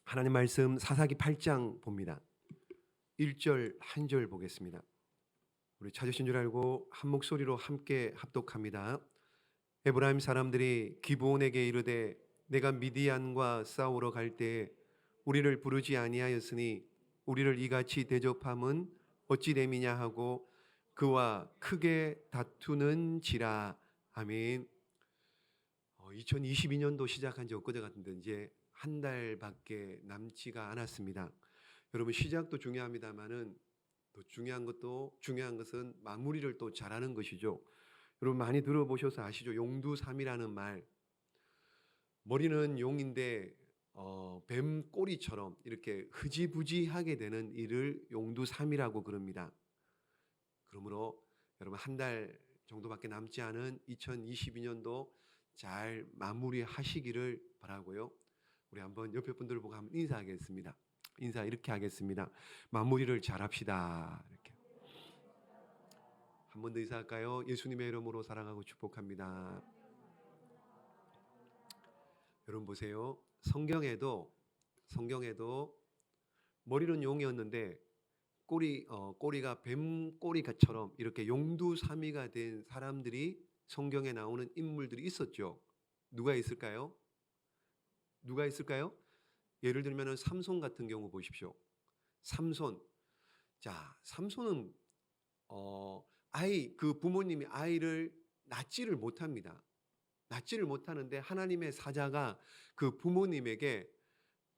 하나님 말씀 사사기 8장 봅니다. 1절 한 절 보겠습니다. 우리 찾으신 줄 알고 한 목소리로 함께 합독합니다. 에브라임 사람들이 기브온에게 이르되 내가 미디안과 싸우러 갈 때에 우리를 부르지 아니하였으니 우리를 이같이 대접함은 어찌 됨이냐 하고 그와 크게 다투는지라. 아멘. 2022년도 시작한 지 엊그제 같은데 이제 한 달밖에 남지가 않았습니다. 여러분, 시작도 중요합니다만은 또 중요한 것은 마무리를 또 잘하는 것이죠. 여러분 많이 들어보셔서 아시죠? 용두삼이라는 말. 머리는 용인데 뱀 꼬리처럼 이렇게 흐지부지하게 되는 일을 용두삼이라고 그럽니다. 그러므로 여러분 한 달 정도밖에 남지 않은 2022년도 잘 마무리하시기를 바라고요. 우리 한번 옆에 분들 보고 한번 인사하겠습니다. 인사 이렇게 하겠습니다. 마무리를 잘 합시다. 이렇게 한 번 더 인사할까요? 예수님의 이름으로 사랑하고 축복합니다. 여러분 보세요. 성경에도 머리는 용이었는데 꼬리가 뱀 꼬리처럼 이렇게 용두사미가 된 사람들이 성경에 나오는 인물들이 있었죠. 누가 있을까요? 예를 들면 삼손 같은 경우 보십시오. 삼손은 그 부모님이 아이를 낳지를 못합니다. 낳지를 못하는데 하나님의 사자가 그 부모님에게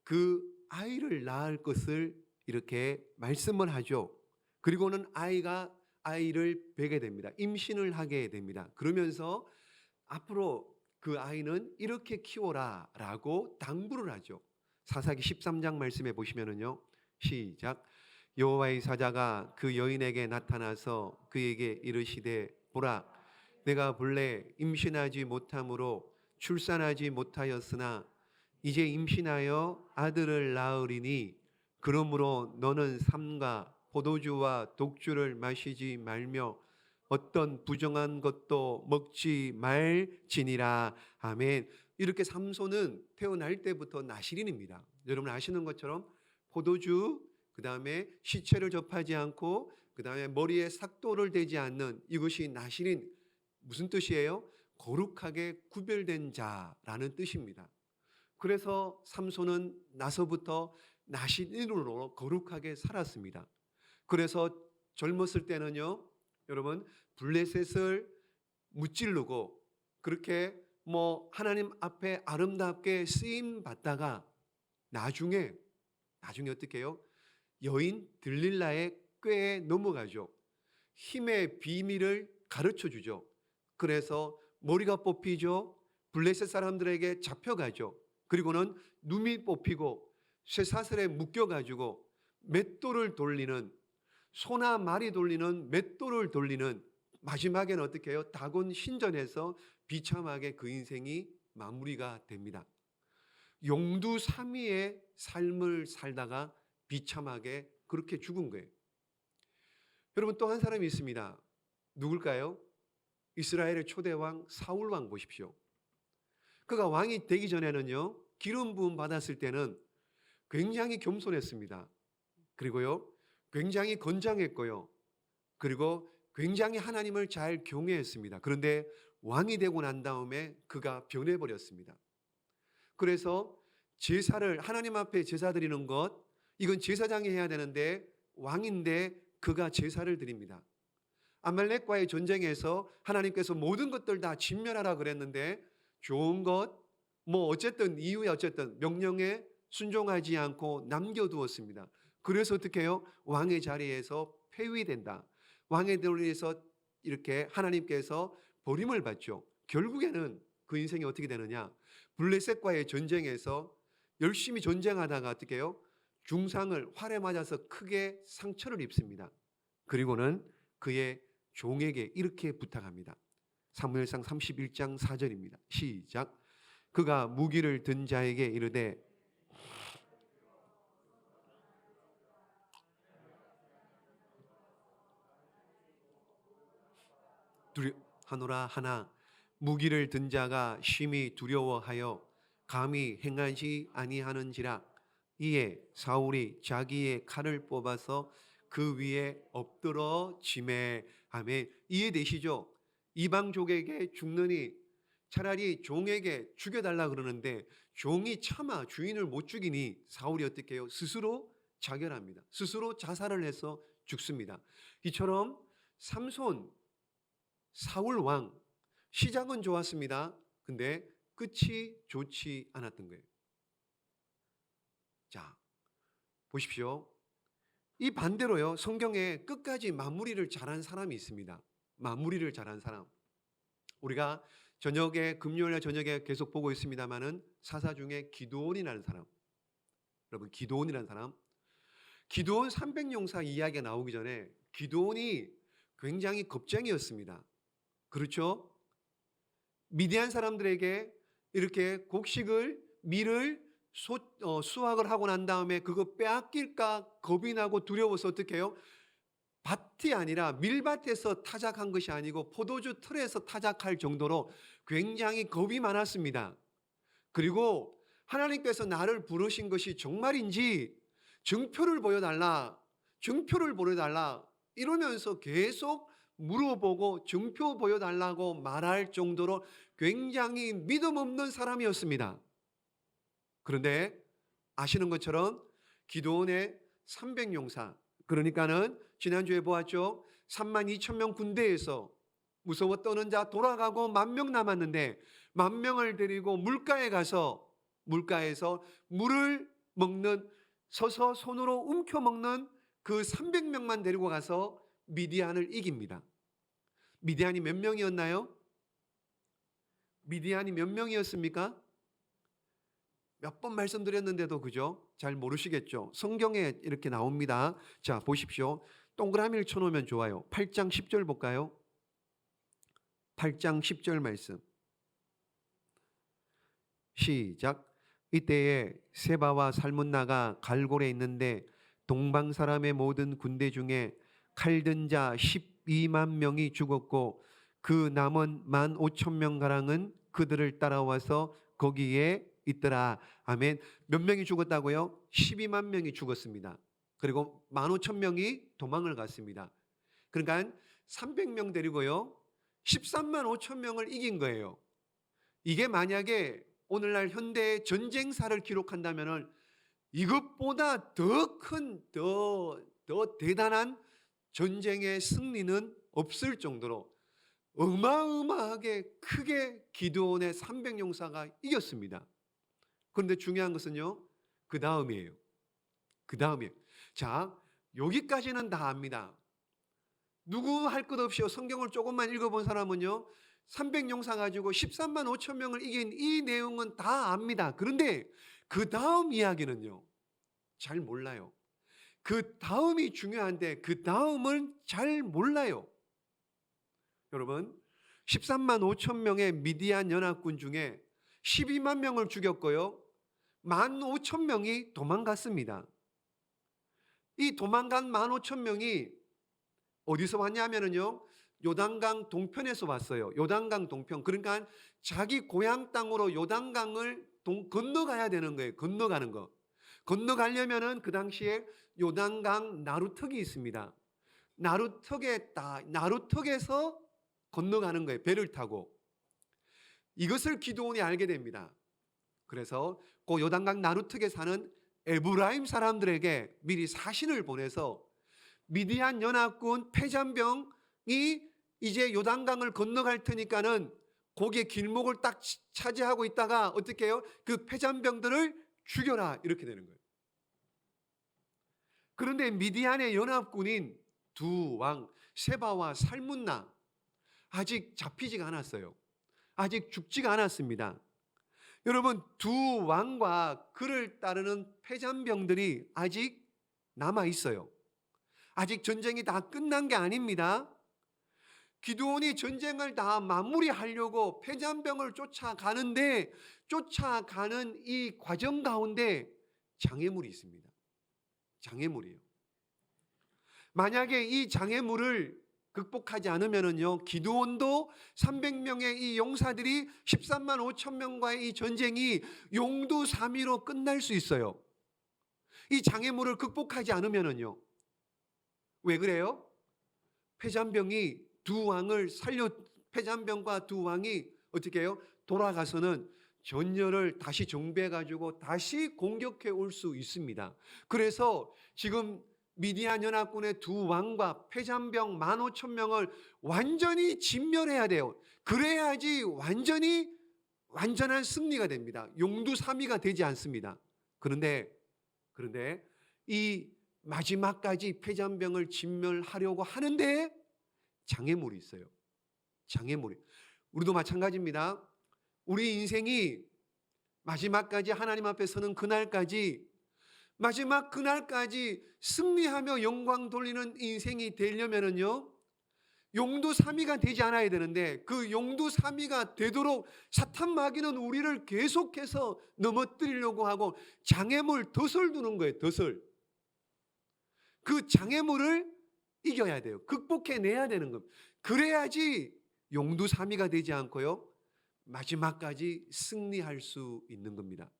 그 아이를 낳을 것을 이렇게 말씀을 하죠. 그리고는 아이를 베게 됩니다. 임신을 하게 됩니다. 그러면서 앞으로 그 아이는 이렇게 키워라 라고 당부를 하죠. 사사기 13장 말씀해 보시면은요. 시작. 여호와의 사자가 그 여인에게 나타나서 그에게 이르시되 보라, 내가 본래 임신하지 못함으로 출산하지 못하였으나 이제 임신하여 아들을 낳으리니 그러므로 너는 삼가 포도주와 독주를 마시지 말며 어떤 부정한 것도 먹지 말지니라. 아멘. 이렇게 삼손은 태어날 때부터 나실인입니다. 여러분 아시는 것처럼 포도주, 그 다음에 시체를 접하지 않고 그 다음에 머리에 삭도를 대지 않는 이것이 나실인. 무슨 뜻이에요? 거룩하게 구별된 자라는 뜻입니다. 그래서 삼손은 나서부터 나실인으로 거룩하게 살았습니다. 그래서 젊었을 때는요, 여러분 블레셋을 무찌르고 그렇게 하나님 앞에 아름답게 쓰임 받다가 나중에 어떻게 해요? 여인 들릴라의 꾀에 넘어가죠. 힘의 비밀을 가르쳐 주죠. 그래서 머리가 뽑히죠. 블레셋 사람들에게 잡혀가죠. 그리고는 눈이 뽑히고 쇠사슬에 묶여가지고 맷돌을 돌리는, 소나 말이 돌리는 맷돌을 돌리는, 마지막에는 어떻게 해요? 다곤 신전에서 비참하게 그 인생이 마무리가 됩니다. 용두삼위의 삶을 살다가 비참하게 그렇게 죽은 거예요. 여러분 또 한 사람이 있습니다. 누굴까요? 이스라엘의 초대왕 사울왕 보십시오. 그가 왕이 되기 전에는요, 기름 부음 받았을 때는 굉장히 겸손했습니다. 그리고요, 굉장히 건장했고요. 그리고 굉장히 하나님을 잘 경외했습니다. 그런데 왕이 되고 난 다음에 그가 변해버렸습니다. 그래서 제사를, 하나님 앞에 제사 드리는 것, 이건 제사장이 해야 되는데 왕인데 그가 제사를 드립니다. 아말렉과의 전쟁에서 하나님께서 모든 것들 다 진멸하라 그랬는데 좋은 것, 어쨌든 이유에 어쨌든 명령에 순종하지 않고 남겨두었습니다. 그래서 어떻게 해요? 왕의 자리에서 폐위된다. 왕의 자리에서 이렇게 하나님께서 버림을 받죠. 결국에는 그 인생이 어떻게 되느냐? 블레셋과의 전쟁에서 열심히 전쟁하다가 어떻게 해요? 중상을 활에 맞아서 크게 상처를 입습니다. 그리고는 그의 종에게 이렇게 부탁합니다. 사무엘상 31장 4절입니다. 시작. 그가 무기를 든 자에게 이르되 하노라 하나 무기를 든 자가 심히 두려워하여 감히 행하지 아니하는지라. 이에 사울이 자기의 칼을 뽑아서 그 위에 엎드러지매. 아멘. 이해되시죠? 이방족에게 죽느니 차라리 종에게 죽여달라 그러는데 종이 차마 주인을 못 죽이니 사울이 어떻게 해요? 스스로 자결합니다. 스스로 자살을 해서 죽습니다. 이처럼 삼손, 사울 왕, 시작은 좋았습니다. 근데 끝이 좋지 않았던 거예요. 자, 보십시오. 이 반대로요, 성경에 끝까지 마무리를 잘한 사람이 있습니다. 마무리를 잘한 사람. 우리가 저녁에, 금요일날 저녁에 계속 보고 있습니다만은 사사 중에 기드온이라는 사람. 여러분, 기드온이라는 사람. 기드온 300용사 이야기가 나오기 전에 기드온이 굉장히 겁쟁이였습니다. 그렇죠? 미디안 사람들에게 이렇게 곡식을, 밀을 수확을 하고 난 다음에 그거 빼앗길까 겁이 나고 두려워서 어떻게 해요? 밭이 아니라 밀밭에서 타작한 것이 아니고 포도주 틀에서 타작할 정도로 굉장히 겁이 많았습니다. 그리고 하나님께서 나를 부르신 것이 정말인지 증표를 보여달라, 증표를 보여달라 이러면서 계속 물어보고 증표 보여달라고 말할 정도로 굉장히 믿음 없는 사람이었습니다. 그런데 아시는 것처럼 기드온의 300용사, 그러니까는 지난주에 보았죠. 32,000명 군대에서 무서워 떠는 자 돌아가고 10,000명 남았는데 10,000명을 데리고 물가에서 물을 먹는, 서서 손으로 움켜 먹는 그 300명만 데리고 가서 미디안을 이깁니다. 미디안이 몇 명이었나요? 미디안이 몇 명이었습니까? 몇 번 말씀드렸는데도 그죠? 잘 모르시겠죠? 성경에 이렇게 나옵니다. 자, 보십시오. 동그라미를 쳐놓으면 좋아요. 8장 10절 볼까요? 8장 10절 말씀. 시작. 이때에 세바와 살문나가 갈골에 있는데 동방 사람의 모든 군대 중에 칼든 자 12만 명이 죽었고 그 남은 15,000명 가량은 그들을 따라와서 거기에 있더라. 아멘. 몇 명이 죽었다고요? 12만 명이 죽었습니다. 그리고 15,000명이 도망을 갔습니다. 그러니까 300명 데리고요 13만 5천 명을 이긴 거예요. 이게 만약에 오늘날 현대의 전쟁사를 기록한다면 이것보다 더 큰, 더 대단한 전쟁의 승리는 없을 정도로 어마어마하게 크게 기드온의 300용사가 이겼습니다. 그런데 중요한 것은요, 그 다음이에요. 그 다음이에요. 자, 여기까지는 다 압니다. 누구 할 것 없이요, 성경을 조금만 읽어본 사람은요, 300용사 가지고 13만 5천 명을 이긴 이 내용은 다 압니다. 그런데 그 다음 이야기는요, 잘 몰라요. 그 다음이 중요한데 그 다음을 잘 몰라요. 여러분, 13만 5천 명의 미디안 연합군 중에 12만 명을 죽였고요 15,000명이 도망갔습니다. 이 도망간 15,000명이 어디서 왔냐면요 요단강 동편에서 왔어요. 요단강 동편. 그러니까 자기 고향 땅으로 요단강을 건너가야 되는 거예요. 건너가는 거. 건너가려면은 그 당시에 요단강 나루턱이 있습니다. 나루턱에서 건너가는 거예요. 배를 타고. 이것을 기드온이 알게 됩니다. 그래서 그 요단강 나루턱에 사는 에브라임 사람들에게 미리 사신을 보내서 미디안 연합군 패잔병이 이제 요단강을 건너갈 테니까는 거기에 길목을 딱 차지하고 있다가 어떻게 해요? 그 패잔병들을 죽여라, 이렇게 되는 거예요. 그런데 미디안의 연합군인 두 왕 세바와 살문나 아직 잡히지가 않았어요. 아직 죽지가 않았습니다. 여러분, 두 왕과 그를 따르는 패잔병들이 아직 남아 있어요. 아직 전쟁이 다 끝난 게 아닙니다. 기드온이 전쟁을 다 마무리하려고 패잔병을 쫓아가는데 쫓아가는 이 과정 가운데 장애물이 있습니다. 장애물이에요. 만약에 이 장애물을 극복하지 않으면요 기드온도 300명의 이 용사들이 13만 5천 명과의 이 전쟁이 용두사미로 끝날 수 있어요. 이 장애물을 극복하지 않으면은요. 왜 그래요? 패잔병이 두 왕을 패잔병과 두 왕이 어떻게 해요? 돌아가서는 전열을 다시 정비해 가지고 다시 공격해 올 수 있습니다. 그래서 지금 미디안 연합군의 두 왕과 패잔병 15,000명을 완전히 진멸해야 돼요. 그래야지 완전한 승리가 됩니다. 용두사미가 되지 않습니다. 그런데 이 마지막까지 패잔병을 진멸하려고 하는데 장애물이 있어요. 장애물이. 우리도 마찬가지입니다. 우리 인생이 마지막까지 하나님 앞에 서는 마지막 그날까지 승리하며 영광 돌리는 인생이 되려면은요, 용두사미가 되지 않아야 되는데, 그 용두사미가 되도록 사탄 마귀는 우리를 계속해서 넘어뜨리려고 하고 장애물 덫을 두는 거예요. 덫을. 그 장애물을 이겨야 돼요. 극복해내야 되는 겁니다. 그래야지 용두사미가 되지 않고요, 마지막까지 승리할 수 있는 겁니다.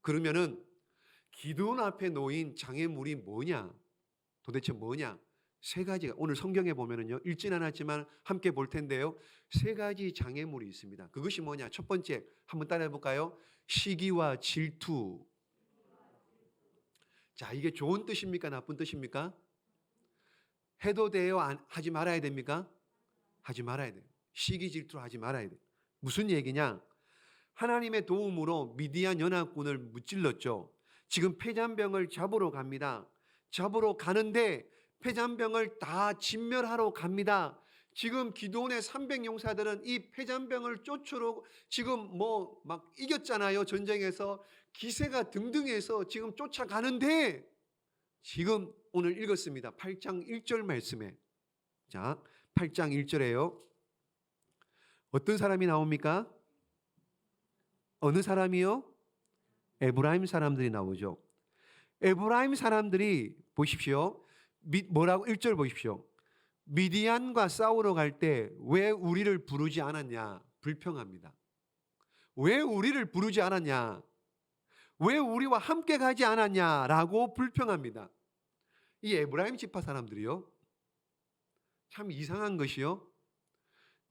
그러면은 기도원 앞에 놓인 장애물이 뭐냐? 도대체 뭐냐? 세 가지가 오늘 성경에 보면은요, 읽진 않았지만 함께 볼 텐데요, 세 가지 장애물이 있습니다. 그것이 뭐냐? 첫 번째 한번 따라해 볼까요? 시기와 질투. 자, 이게 좋은 뜻입니까? 나쁜 뜻입니까? 해도 돼요? 하지 말아야 됩니까? 하지 말아야 돼요. 시기 질투를 하지 말아야 돼요. 무슨 얘기냐? 하나님의 도움으로 미디안 연합군을 무찔렀죠. 지금 패잔병을 잡으러 갑니다. 잡으러 가는데 패잔병을 다 진멸하러 갑니다. 지금 기드온의 300용사들은 이 패잔병을 쫓으러 지금 막 이겼잖아요. 전쟁에서 기세가 등등해서 지금 쫓아가는데, 지금 오늘 읽었습니다. 8장 1절 말씀에. 자, 8장 1절에요. 어떤 사람이 나옵니까? 어느 사람이요? 에브라임 사람들이 나오죠. 에브라임 사람들이 보십시오. 뭐라고 1절 보십시오. 미디안과 싸우러 갈 때 왜 우리를 부르지 않았냐? 불평합니다. 왜 우리를 부르지 않았냐? 왜 우리와 함께 가지 않았냐라고 불평합니다. 이 에브라임 지파 사람들이요, 참 이상한 것이요,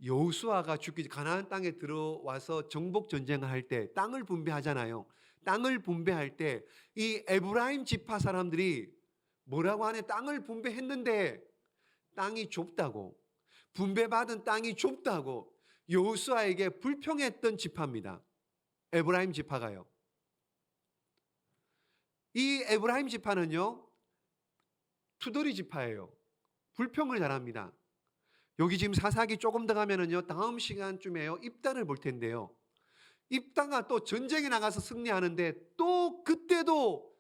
여호수아가 죽기 가나안 땅에 들어와서 정복 전쟁을 할 때 땅을 분배하잖아요. 땅을 분배할 때 이 에브라임 지파 사람들이 뭐라고 하네? 땅을 분배했는데 땅이 좁다고, 분배받은 땅이 좁다고 여호수아에게 불평했던 지파입니다. 에브라임 지파가요. 이 에브라임 지파는요, 투덜이 지파예요. 불평을 잘합니다. 여기 지금 사사기 조금 더 가면은요, 다음 시간쯤에요, 입다를 볼 텐데요, 입다가 또 전쟁에 나가서 승리하는데 또 그때도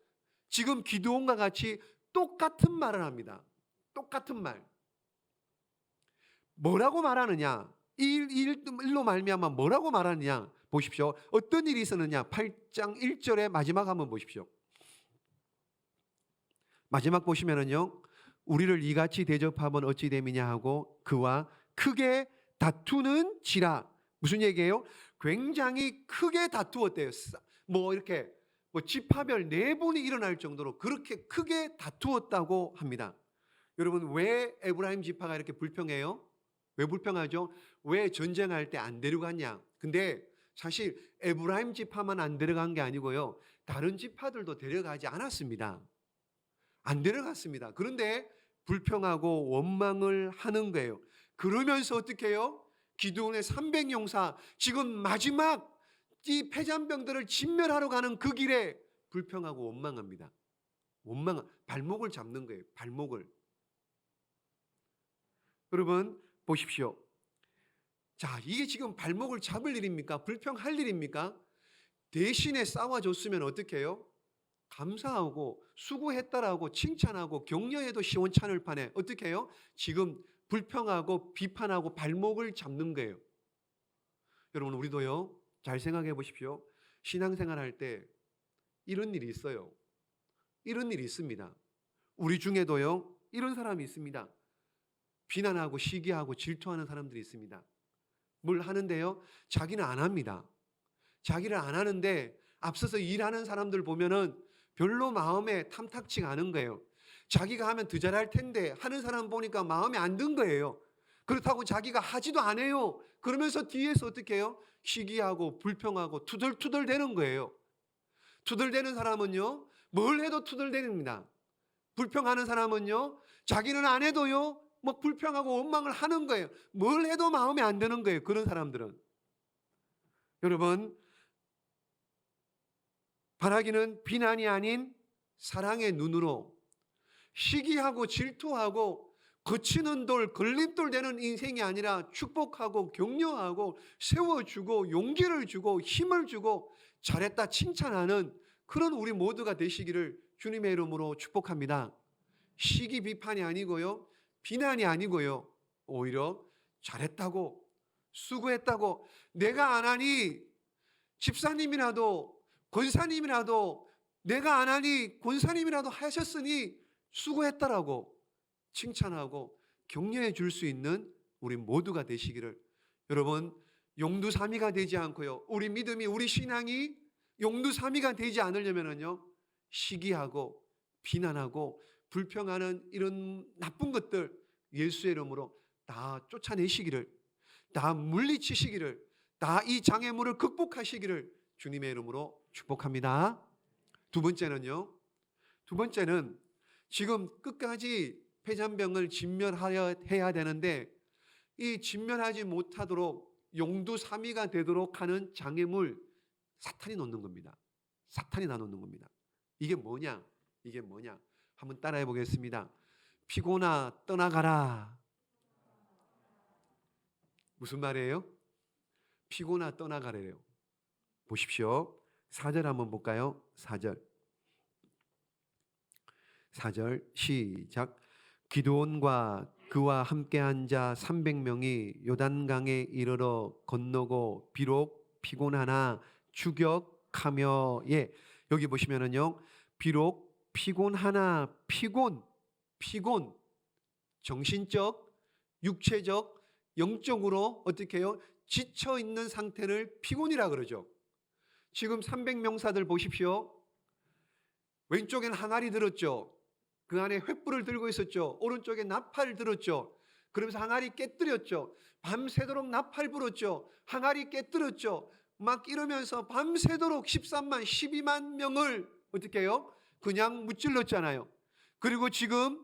지금 기드온과 같이 똑같은 말을 합니다. 똑같은 말. 뭐라고 말하느냐? 이 일로 말미암아 뭐라고 말하느냐? 보십시오. 어떤 일이 있었느냐? 8장 1절의 마지막 한번 보십시오. 마지막 보시면은요, 우리를 이같이 대접하면 어찌 됨이냐 하고 그와 크게 다투는지라. 무슨 얘기예요? 굉장히 크게 다투었대요. 이렇게 지파별 내분이 일어날 정도로 그렇게 크게 다투었다고 합니다. 여러분, 왜 에브라임 지파가 이렇게 불평해요? 왜 불평하죠? 왜 전쟁할 때 안 데려갔냐? 근데 사실 에브라임 지파만 안 데려간 게 아니고요, 다른 지파들도 데려가지 않았습니다. 안 데려갔습니다. 그런데 불평하고 원망을 하는 거예요. 그러면서 어떻게 해요? 기드온의 300용사, 지금 마지막 이 패잔병들을 진멸하러 가는 그 길에 불평하고 원망합니다. 발목을 잡는 거예요. 발목을. 여러분 보십시오. 자, 이게 지금 발목을 잡을 일입니까? 불평할 일입니까? 대신에 싸워줬으면 어떻게 해요? 감사하고 수고했다라고 칭찬하고 격려해도 시원찮을 판에 어떻게 해요? 지금 불평하고 비판하고 발목을 잡는 거예요. 여러분, 우리도요, 잘 생각해 보십시오. 신앙생활 할 때 이런 일이 있어요. 이런 일이 있습니다. 우리 중에도요, 이런 사람이 있습니다. 비난하고 시기하고 질투하는 사람들이 있습니다. 뭘 하는데요, 자기는 안 합니다. 자기를 안 하는데 앞서서 일하는 사람들 보면은 별로 마음에 탐탁치가 않은 거예요. 자기가 하면 더 잘할 텐데 하는 사람 보니까 마음에 안 든 거예요. 그렇다고 자기가 하지도 않아요. 그러면서 뒤에서 어떻게 해요? 시기하고 불평하고 투덜투덜대는 거예요. 투덜대는 사람은요, 뭘 해도 투덜대립니다. 불평하는 사람은요, 자기는 안 해도요, 뭐 불평하고 원망을 하는 거예요. 뭘 해도 마음에 안 드는 거예요. 그런 사람들은. 여러분, 바라기는 비난이 아닌 사랑의 눈으로 시기하고 질투하고 거치는 돌, 걸림돌 되는 인생이 아니라 축복하고 격려하고 세워주고 용기를 주고 힘을 주고 잘했다 칭찬하는 그런 우리 모두가 되시기를 주님의 이름으로 축복합니다. 시기 비판이 아니고요, 비난이 아니고요, 오히려 잘했다고, 수고했다고, 내가 안 하니 집사님이라도 권사님이라도, 내가 안 하니 권사님이라도 하셨으니 수고했다라고 칭찬하고 격려해 줄 수 있는 우리 모두가 되시기를. 여러분, 용두사미가 되지 않고요, 우리 믿음이, 우리 신앙이 용두사미가 되지 않으려면요, 시기하고 비난하고 불평하는 이런 나쁜 것들 예수의 이름으로 다 쫓아내시기를, 다 물리치시기를, 다 이 장애물을 극복하시기를 주님의 이름으로 축복합니다. 두 번째는요, 두 번째는 지금 끝까지 폐잔병을 진멸해야 되는데 이 진멸하지 못하도록 용두사미가 되도록 하는 장애물, 사탄이 놓는 겁니다. 사탄이 나놓는 겁니다. 이게 뭐냐? 이게 뭐냐? 한번 따라해 보겠습니다. 피곤아 떠나가라. 무슨 말이에요? 피곤아 떠나가래요. 보십시오. 4절 한번 볼까요? 4절 시작. 기드온과 그와 함께한 자 300명이 요단강에 이르러 건너고 비록 피곤하나 추격하며, 예, 여기 보시면은요, 비록 피곤하나, 피곤, 정신적, 육체적, 영적으로 어떻게 해요? 지쳐 있는 상태를 피곤이라 그러죠. 지금 300명사들 보십시오. 왼쪽엔 항아리 들었죠. 그 안에 횃불을 들고 있었죠. 오른쪽에 나팔을 들었죠. 그러면서 항아리 깨뜨렸죠. 밤새도록 나팔 불었죠. 항아리 깨뜨렸죠. 막 이러면서 밤새도록 13만, 12만 명을 어떻게 해요? 그냥 무찔렀잖아요. 그리고 지금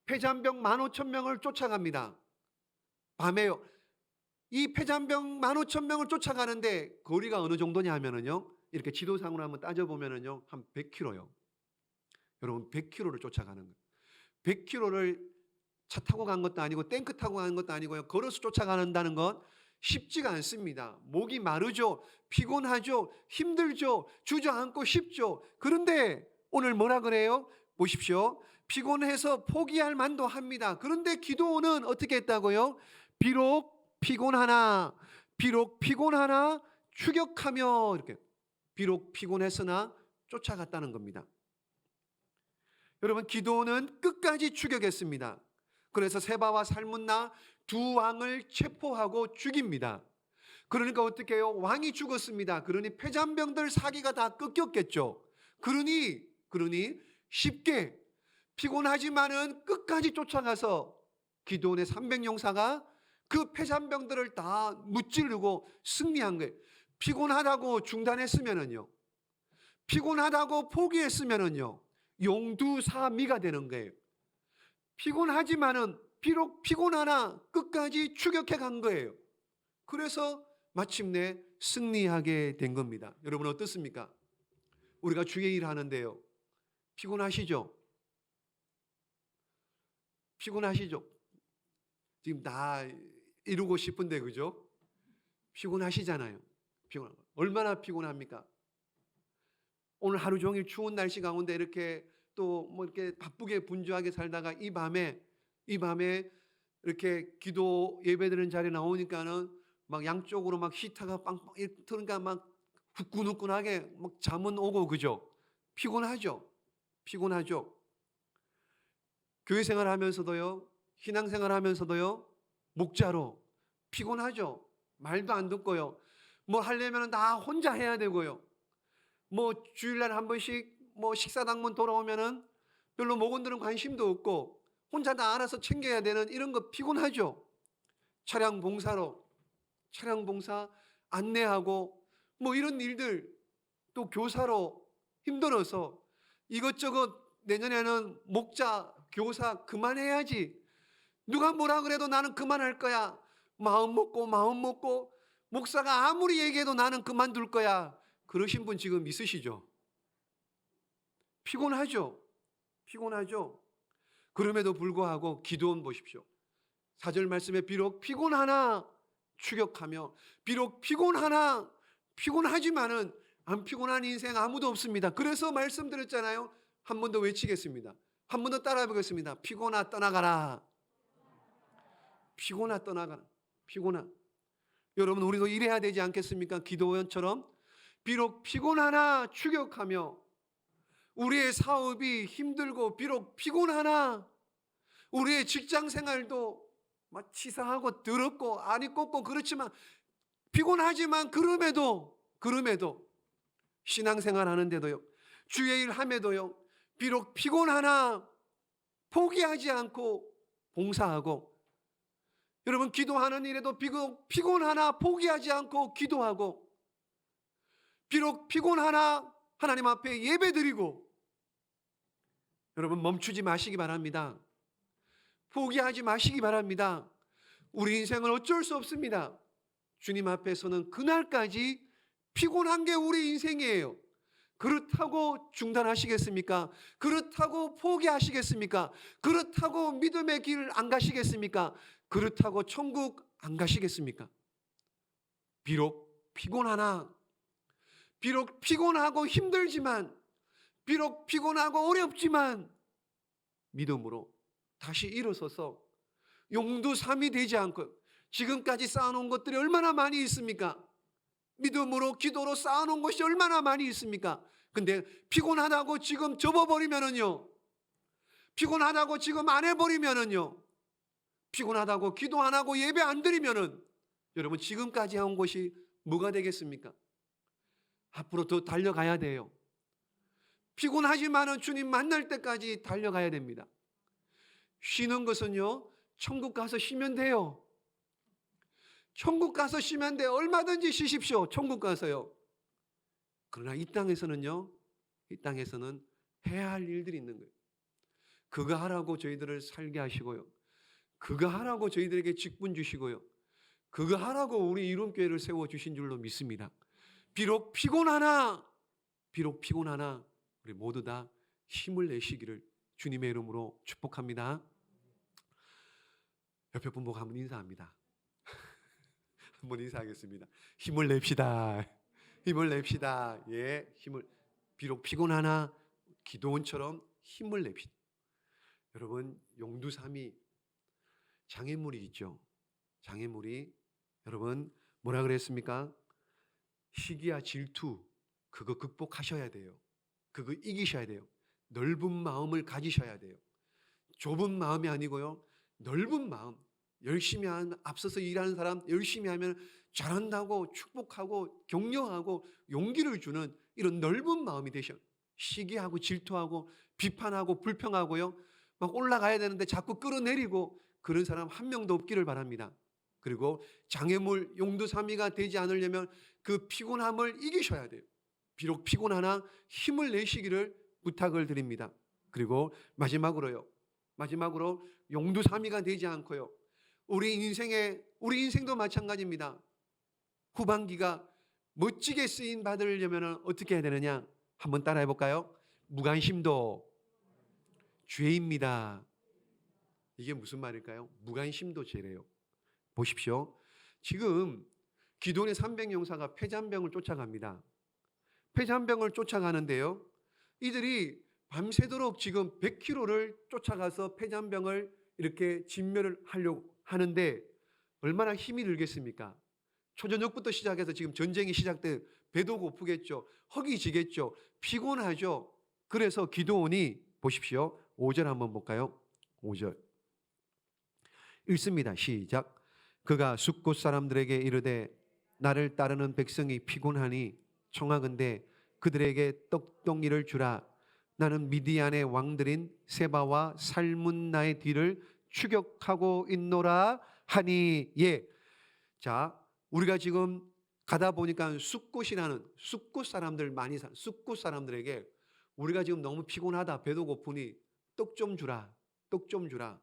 폐잔병 15,000명을 쫓아갑니다. 밤에요. 이 폐잔병 15,000명을 쫓아가는데 거리가 어느 정도냐 하면은요, 이렇게 지도상으로 한번 따져보면은요, 한 100km요. 여러분, 100km를 쫓아가는 거예요. 100km를 차 타고 간 것도 아니고 탱크 타고 가는 것도 아니고요, 걸어서 쫓아간다는 건 쉽지가 않습니다. 목이 마르죠. 피곤하죠. 힘들죠. 주저앉고 싶죠. 그런데 오늘 뭐라 그래요? 보십시오. 피곤해서 포기할 만도 합니다. 그런데 기도는 어떻게 했다고요? 비록 피곤하나 추격하며, 이렇게 비록 피곤했으나 쫓아갔다는 겁니다. 여러분, 기도는 끝까지 추격했습니다. 그래서 세바와 살문나 두 왕을 체포하고 죽입니다. 그러니까 어떻게 해요? 왕이 죽었습니다. 그러니 폐잔병들 사기가 다 꺾였겠죠. 그러니 쉽게, 피곤하지만은 끝까지 쫓아가서 기드온의 300용사가 그 폐잔병들을 다 무찌르고 승리한 거예요. 피곤하다고 중단했으면은요, 피곤하다고 포기했으면은요, 용두사미가 되는 거예요. 피곤하지만은 비록 피곤하나 끝까지 추격해 간 거예요. 그래서 마침내 승리하게 된 겁니다. 여러분 어떻습니까? 우리가 주의 일 하는데요, 피곤하시죠? 피곤하시죠? 지금 다 이루고 싶은데, 그죠? 피곤하시잖아요. 얼마나 피곤합니까? 오늘 하루 종일 추운 날씨 가운데 이렇게 또 뭐 이렇게 바쁘게 분주하게 살다가 이 밤에 이렇게 기도 예배드리는 자리에 나오니까는 막 양쪽으로 막 히터가 빵빵 그러니까 막 후끈후끈하게 막 잠은 오고, 그죠? 피곤하죠. 교회 생활하면서도요, 신앙생활 하면서도요, 목자로 피곤하죠. 말도 안 듣고요. 뭐 하려면 다 혼자 해야 되고요. 뭐 주일날 한 번씩 뭐 식사당문 돌아오면은 별로 목원들은 관심도 없고 혼자 다 알아서 챙겨야 되는 이런 거 피곤하죠. 차량 봉사 안내하고 뭐 이런 일들, 또 교사로 힘들어서 이것저것 내년에는 목자, 교사 그만해야지. 누가 뭐라 그래도 나는 그만할 거야. 마음 먹고 목사가 아무리 얘기해도 나는 그만둘 거야. 그러신 분 지금 있으시죠? 피곤하죠. 그럼에도 불구하고 기도원 보십시오. 4절 말씀에 비록 피곤하나 추격하며, 비록 피곤하지만은 안 피곤한 인생 아무도 없습니다. 그래서 말씀드렸잖아요. 한 번 더 외치겠습니다. 한 번 더 따라해 보겠습니다. 피곤아 떠나가라. 피곤아. 여러분, 우리도 이래야 되지 않겠습니까? 기도원처럼 비록 피곤하나 추격하며, 우리의 사업이 힘들고 비록 피곤하나 우리의 직장 생활도 막 치사하고 더럽고 안이 꼽고 그렇지만 피곤하지만 그럼에도 신앙생활 하는데도요, 주의 일 함에도요, 비록 피곤하나 포기하지 않고 봉사하고, 여러분 기도하는 일에도 비록 피곤하나 포기하지 않고 기도하고, 비록 피곤하나 하나님 앞에 예배드리고, 여러분 멈추지 마시기 바랍니다. 포기하지 마시기 바랍니다. 우리 인생은 어쩔 수 없습니다. 주님 앞에서는 그날까지 피곤한 게 우리 인생이에요. 그렇다고 중단하시겠습니까? 그렇다고 포기하시겠습니까? 그렇다고 믿음의 길 안 가시겠습니까? 그렇다고 천국 안 가시겠습니까? 비록 피곤하고 힘들지만, 비록 피곤하고 어렵지만 믿음으로 다시 일어서서 용두삼이 되지 않고, 지금까지 쌓아놓은 것들이 얼마나 많이 있습니까? 믿음으로 기도로 쌓아놓은 것이 얼마나 많이 있습니까? 근데 피곤하다고 지금 접어버리면은요, 피곤하다고 지금 안 해버리면은요, 피곤하다고 기도 안 하고 예배 안 드리면은 여러분 지금까지 한 것이 뭐가 되겠습니까? 앞으로 더 달려가야 돼요. 피곤하지만은 주님 만날 때까지 달려가야 됩니다. 쉬는 것은요, 천국 가서 쉬면 돼요. 천국 가서 쉬면 돼요. 얼마든지 쉬십시오. 천국 가서요. 그러나 이 땅에서는 해야 할 일들이 있는 거예요. 그거 하라고 저희들을 살게 하시고요, 그거 하라고 저희들에게 직분 주시고요, 그거 하라고 우리 이룸교회를 세워주신 줄로 믿습니다. 비록 피곤하나 우리 모두 다 힘을 내시기를 주님의 이름으로 축복합니다. 옆에 분 보고 한번 인사합니다. 한번 인사하겠습니다. 힘을 냅시다. 예, 비록 피곤하나 기도원처럼 힘을 냅시다. 여러분, 용두삼이 장애물이 있죠. 장애물이, 여러분 뭐라 그랬습니까? 시기와 질투, 그거 극복하셔야 돼요. 그거 이기셔야 돼요. 넓은 마음을 가지셔야 돼요. 좁은 마음이 아니고요, 넓은 마음. 열심히 앞서서 일하는 사람 열심히 하면 잘한다고 축복하고 격려하고 용기를 주는 이런 넓은 마음이 되셔. 시기하고 질투하고 비판하고 불평하고요, 막 올라가야 되는데 자꾸 끌어내리고 그런 사람 한 명도 없기를 바랍니다. 그리고 장애물 용두삼이가 되지 않으려면 그 피곤함을 이기셔야 돼요. 비록 피곤하나 힘을 내시기를 부탁을 드립니다. 그리고 마지막으로 용두삼이가 되지 않고요, 우리 인생도 마찬가지입니다. 후반기가 멋지게 쓰임 받으려면 어떻게 해야 되느냐? 한번 따라해 볼까요? 무관심도 죄입니다. 이게 무슨 말일까요? 무관심도 죄래요. 보십시오. 지금 기도원의 300용사가 폐잔병을 쫓아갑니다. 폐잔병을 쫓아가는데요, 이들이 밤새도록 지금 100km를 쫓아가서 폐잔병을 이렇게 진멸을 하려고 하는데 얼마나 힘이 들겠습니까? 초저녁부터 시작해서 지금 전쟁이 시작돼 배도 고프겠죠. 허기 지겠죠. 피곤하죠. 그래서 기도원이 보십시오. 5절 한번 볼까요? 5절 읽습니다. 시작. 그가 숫곳 사람들에게 이르되 나를 따르는 백성이 피곤하니 청하건대 그들에게 떡덩이를 주라. 나는 미디안의 왕들인 세바와 살문나의 뒤를 추격하고 있노라 하니. 예. 자, 우리가 지금 가다 보니까 숫곳이라는, 숫곳 사람들 많이 산, 숫곳 사람들에게 우리가 지금 너무 피곤하다, 배도 고프니 떡 좀 주라, 떡 좀 주라.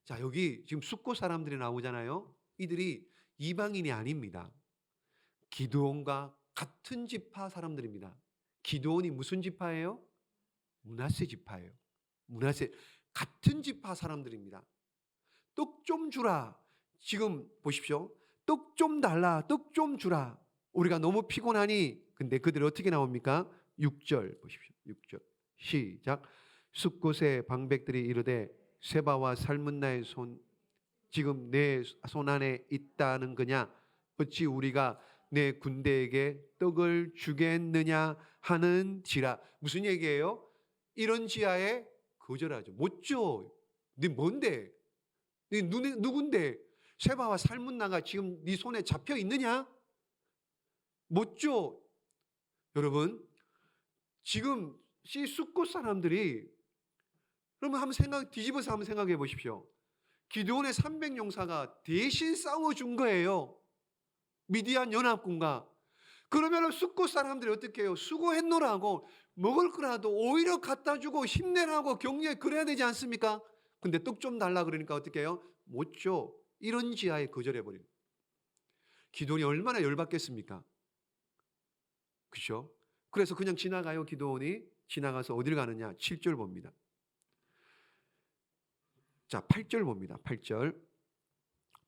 자, 여기 지금 숫곳 사람들이 나오잖아요. 이들이 이방인이 아닙니다. 기드온과 같은 지파 사람들입니다. 기드온이 무슨 지파예요? 므낫세 지파예요. 므낫세, 같은 지파 사람들입니다. 떡 좀 주라. 지금 보십시오. 떡 좀 달라. 떡 좀 주라. 우리가 너무 피곤하니. 근데 그들이 어떻게 나옵니까? 6절 보십시오. 6절 시작. 숫곳의 방백들이 이르되 세바와 살문나의 손 지금 내 손 안에 있다는 거냐? 어찌 우리가 내 군대에게 떡을 주겠느냐 하는지라. 무슨 얘기예요? 이런 지하에 거절하죠. 못 줘. 네 뭔데? 네 누군데? 세바와 살문나가 지금 네 손에 잡혀 있느냐? 못 줘. 여러분, 지금 이 숫곳 사람들이, 그러면 뒤집어서 한번 생각해 보십시오. 기드온의 300용사가 대신 싸워준 거예요. 미디안 연합군과. 그러면 숫곳 사람들이 어떻게 해요? 수고했노라고 먹을 거라도 오히려 갖다 주고 힘내라고 격려해 그래야 되지 않습니까? 근데 떡 좀 달라 그러니까 어떻게 해요? 못 줘. 이런 지하에 거절해버립니다. 기드온이 얼마나 열받겠습니까? 그렇죠? 그래서 그냥 지나가요. 기드온이 지나가서 어딜 가느냐? 7절 봅니다. 자, 8절 봅니다. 8절.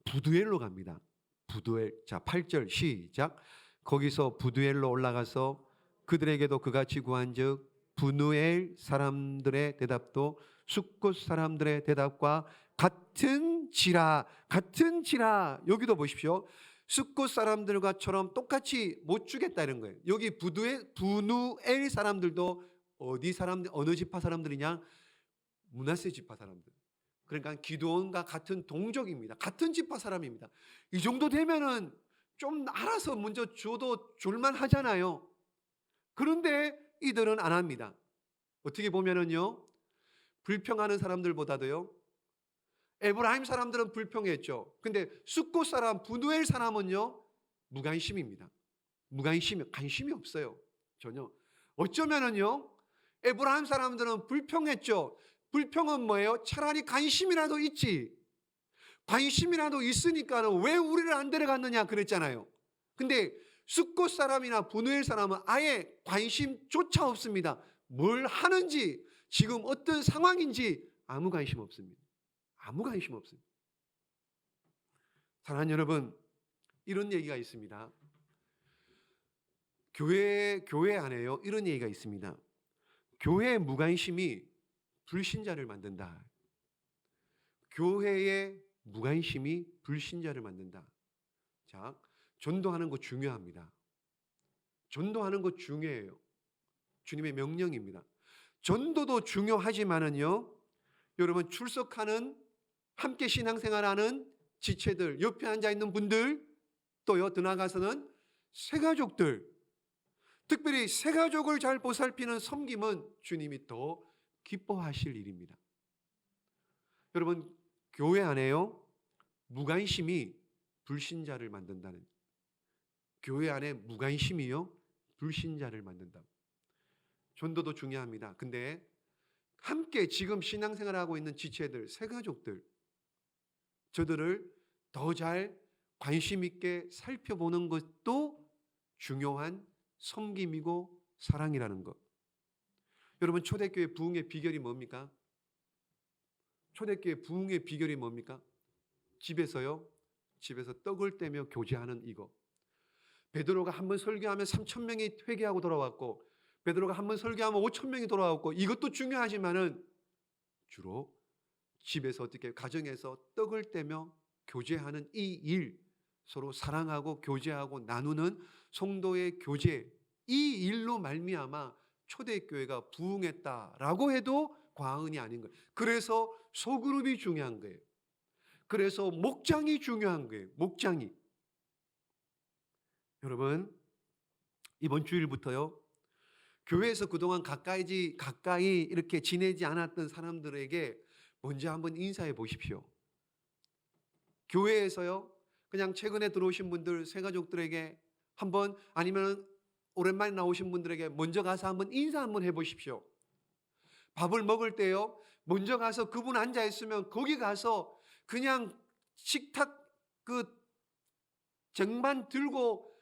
부두엘로 갑니다. 부두엘. 자, 8절 시작. 거기서 부두엘로 올라가서 그들에게도 그같이 구한즉 부누엘 사람들의 대답도 숫곳 사람들의 대답과 같은지라. 여기도 보십시오. 숫곳 사람들과처럼 똑같이 못 주겠다는 거예요. 여기 부누엘 사람들도 어느 지파 사람들이냐? 므낫세 지파 사람들. 그러니까 기드온과 같은 동족입니다. 같은 지파 사람입니다. 이 정도 되면은 좀 알아서 먼저 줘도 줄만 하잖아요. 그런데 이들은 안 합니다. 어떻게 보면은요, 불평하는 사람들보다도요, 에브라임 사람들은 불평했죠. 근데 숫곳 사람, 부누엘 사람은요, 무관심입니다. 관심이 없어요. 전혀. 어쩌면은요, 에브라임 사람들은 불평했죠. 불평은 뭐예요? 차라리 관심이라도 있지. 관심이라도 있으니까 왜 우리를 안 데려갔느냐 그랬잖아요. 근데 숫곳 사람이나 부누엘 사람은 아예 관심조차 없습니다. 뭘 하는지, 지금 어떤 상황인지 아무 관심 없습니다. 아무 관심 없습니다. 사랑하는 여러분, 이런 얘기가 있습니다. 교회 안에요, 이런 얘기가 있습니다. 교회의 무관심이 불신자를 만든다. 교회의 무관심이 불신자를 만든다. 자, 전도하는 거 중요합니다. 전도하는 거 중요해요. 주님의 명령입니다. 전도도 중요하지만은요, 여러분 출석하는, 함께 신앙생활하는 지체들, 옆에 앉아 있는 분들, 또요 더 나아가서는 새가족들, 특별히 새가족을 잘 보살피는 섬김은 주님이 더 기뻐하실 일입니다. 여러분, 교회 안에요, 무관심이 불신자를 만든다는, 교회 안에 무관심이요 불신자를 만든다. 전도도 중요합니다. 근데 함께 지금 신앙생활하고 있는 지체들, 새가족들, 저들을 더 잘 관심 있게 살펴보는 것도 중요한 섬김이고 사랑이라는 것. 여러분, 초대교회 부흥의 비결이 뭡니까? 초대교회 부흥의 비결이 뭡니까? 집에서 떡을 떼며 교제하는 이거. 베드로가 한 번 설교하면 3,000명이 회개하고 돌아왔고, 베드로가 한 번 설교하면 5,000명이 돌아왔고, 이것도 중요하지만은 주로 집에서 어떻게 가정에서 떡을 떼며 교제하는 이 일, 서로 사랑하고 교제하고 나누는 성도의 교제, 이 일로 말미암아 초대교회가 부흥했다라고 해도 과언이 아닌 거예요. 그래서 소그룹이 중요한 거예요. 그래서 목장이 중요한 거예요. 목장이. 여러분, 이번 주일부터요, 교회에서 그동안 가까이 이렇게 지내지 않았던 사람들에게 먼저 한번 인사해 보십시오. 교회에서요, 그냥 최근에 들어오신 분들, 새가족들에게 한번, 아니면 오랜만에 나오신 분들에게 먼저 가서 한번 인사 한번 해 보십시오. 밥을 먹을 때요, 먼저 가서 그분 앉아 있으면 거기 가서 그냥 식탁 그 쟁반 들고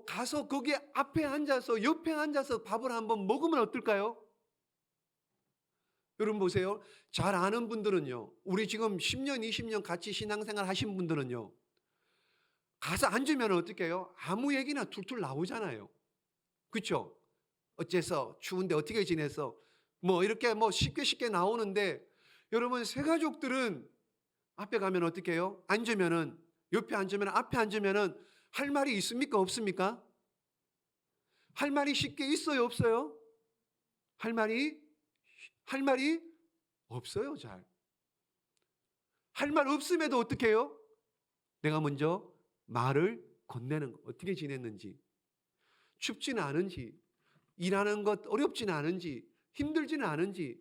가서 거기 앞에 앉아서, 옆에 앉아서 밥을 한번 먹으면 어떨까요? 여러분 보세요. 잘 아는 분들은요, 우리 지금 10년, 20년 같이 신앙생활 하신 분들은요, 가서 앉으면 어떻게 해요? 아무 얘기나 툴툴 나오잖아요. 그렇죠? 어째서 추운데 어떻게 지내서 뭐 이렇게 뭐 쉽게 나오는데, 여러분 새가족들은 앞에 가면 어떻게 해요? 앉으면은, 옆에 앉으면, 앞에 앉으면은 할 말이 있습니까? 없습니까? 할 말이 쉽게 있어요? 없어요? 할 말이 없어요. 잘. 할 말 없음에도 어떻게 해요? 내가 먼저 말을 건네는 거. 어떻게 지냈는지, 춥지는 않은지, 일하는 것 어렵지는 않은지, 힘들지는 않은지,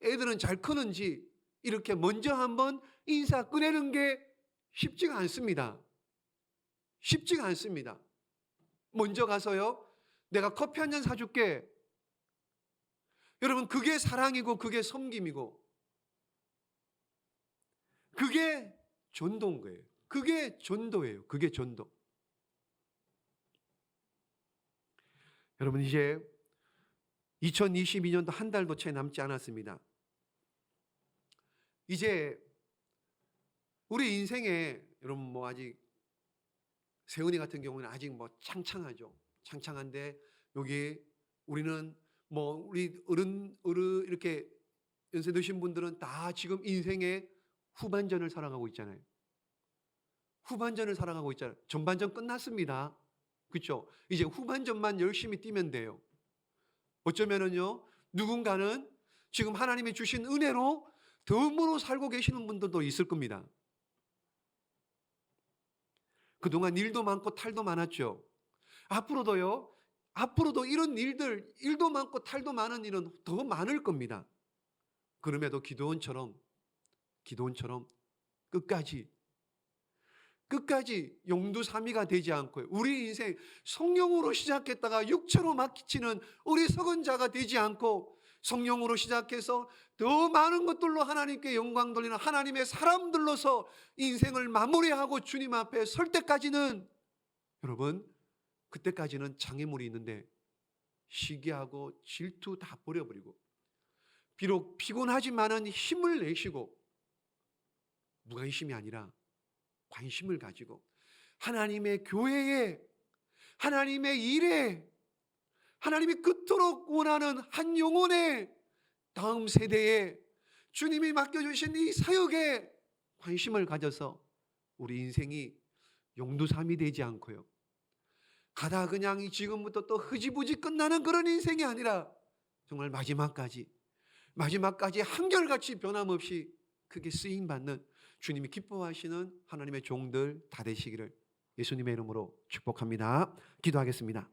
애들은 잘 크는지, 이렇게 먼저 한번 인사 꺼내는 게 쉽지가 않습니다. 쉽지가 않습니다. 먼저 가서요, 내가 커피 한 잔 사줄게. 여러분, 그게 사랑이고 그게 섬김이고 그게 전도인 거예요. 그게 전도예요. 그게 전도. 여러분, 이제 2022년도 한 달도 채 남지 않았습니다. 이제 우리 인생에, 여러분 뭐 아직 세훈이 같은 경우는 아직 뭐 창창하죠. 창창한데, 여기 우리는 뭐 우리 어른 이렇게 연세 드신 분들은 다 지금 인생의 후반전을 살아가고 있잖아요. 후반전을 살아가고 있잖아요. 전반전 끝났습니다. 그렇죠? 이제 후반전만 열심히 뛰면 돼요. 어쩌면은요, 누군가는 지금 하나님이 주신 은혜로 덤으로 살고 계시는 분들도 있을 겁니다. 그동안 일도 많고 탈도 많았죠. 앞으로도 이런 일도 많고 탈도 많은 일은 더 많을 겁니다. 그럼에도 기도원처럼 끝까지 용두사미가 되지 않고, 우리 인생 성령으로 시작했다가 육체로 막히치는 우리 서건자가 되지 않고, 성령으로 시작해서 더 많은 것들로 하나님께 영광 돌리는 하나님의 사람들로서 인생을 마무리하고 주님 앞에 설 때까지는, 여러분, 그때까지는 장애물이 있는데 시기하고 질투 다 버려버리고, 비록 피곤하지만은 힘을 내시고, 무관심이 아니라 관심을 가지고 하나님의 교회에, 하나님의 일에, 하나님이 그토록 원하는 한 영혼의 다음 세대에, 주님이 맡겨주신 이 사역에 관심을 가져서 우리 인생이 용두삼이 되지 않고요, 가다 그냥 지금부터 또 흐지부지 끝나는 그런 인생이 아니라 정말 마지막까지 한결같이 변함없이 크게 쓰임받는, 주님이 기뻐하시는 하나님의 종들 다 되시기를 예수님의 이름으로 축복합니다. 기도하겠습니다.